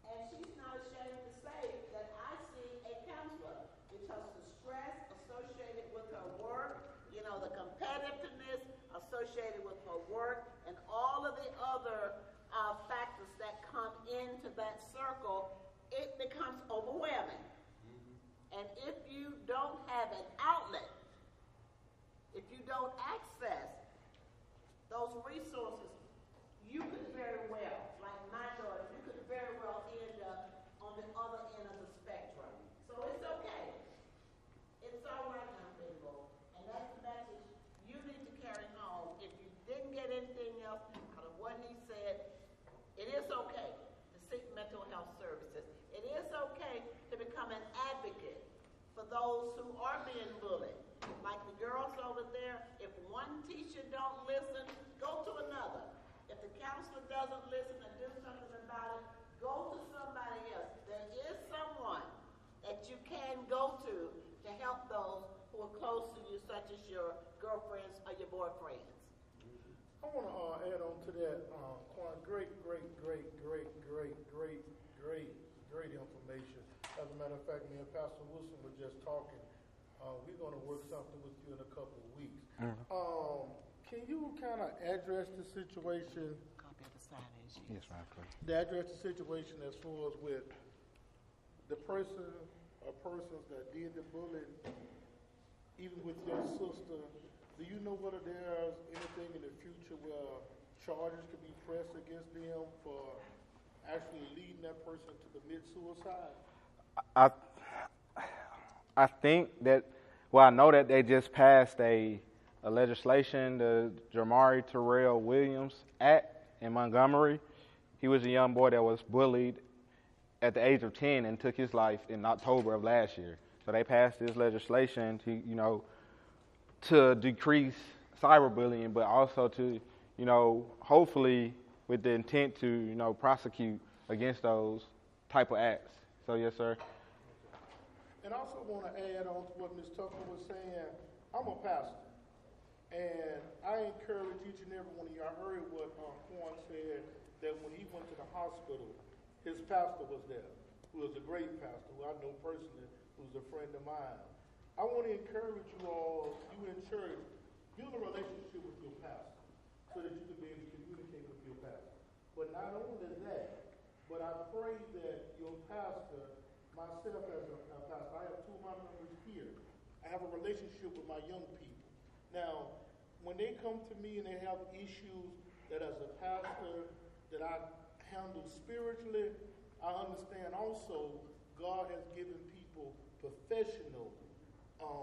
And she's not ashamed to say that I see a counselor because the stress associated with her work, the competitiveness associated with her work, and all of the other factors that come into that circle, it becomes overwhelming. And if you don't have an outlet, if you don't access those resources, you could very well, like my daughter, you could very well end up on the other end of the spectrum. So it's okay. It's all right, young people. And that's the message you need to carry home. If you didn't get anything else out of what he said, it is okay to seek mental health services. It is okay to become an advocate for those who are being bullied. Like the girls over there, if one teacher don't listen, go to another. If the counselor doesn't listen and do something about it, go to somebody else. There is someone that you can go to help those who are close to you, such as your girlfriends or your boyfriends. I want to add on to that, Quan. Great information. As a matter of fact, me and Pastor Wilson were just talking. We're going to work something with you in a couple of weeks. Can you kind of address the situation? Copy of the sign is you. Yes, ma'am. Address the situation as far as with the person or persons that did the bullying, even with your sister. Do you know whether there's anything in the future where charges could be pressed against them for actually leading that person to commit suicide? I think that, I know that they just passed a legislation, the Jamari Terrell Williams Act in Montgomery. He was a young boy that was bullied at the age of 10 and took his life in October of last year. So they passed this legislation to decrease cyberbullying, but also to, hopefully with the intent to, prosecute against those type of acts. So yes, sir. And I also want to add on to what Ms. Tucker was saying. I'm a pastor, and I encourage each and every one of you. I heard what Quan said, that when he went to the hospital, his pastor was there, who is a great pastor, who I know personally, who's a friend of mine. I want to encourage you all, you in church, build a relationship with your pastor so that you can be able to communicate with your pastor. But not only that, but I pray that your pastor, myself as a pastor, I have two of my members here. I have a relationship with my young people. Now, when they come to me and they have issues that as a pastor that I handle spiritually, I understand also God has given people professional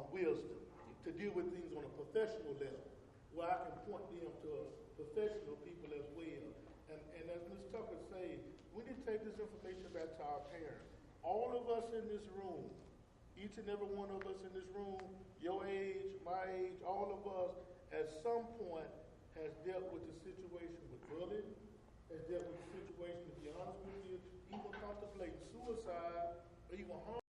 wisdom to deal with things on a professional level, where I can point them to professional people as well. And as Ms. Tucker said, we need to take this information back to our parents. All of us in this room, each and every one of us in this room, your age, my age, all of us, at some point has dealt with the situation with bullying, has dealt with the situation, to be honest with you, even contemplating suicide, or even harm.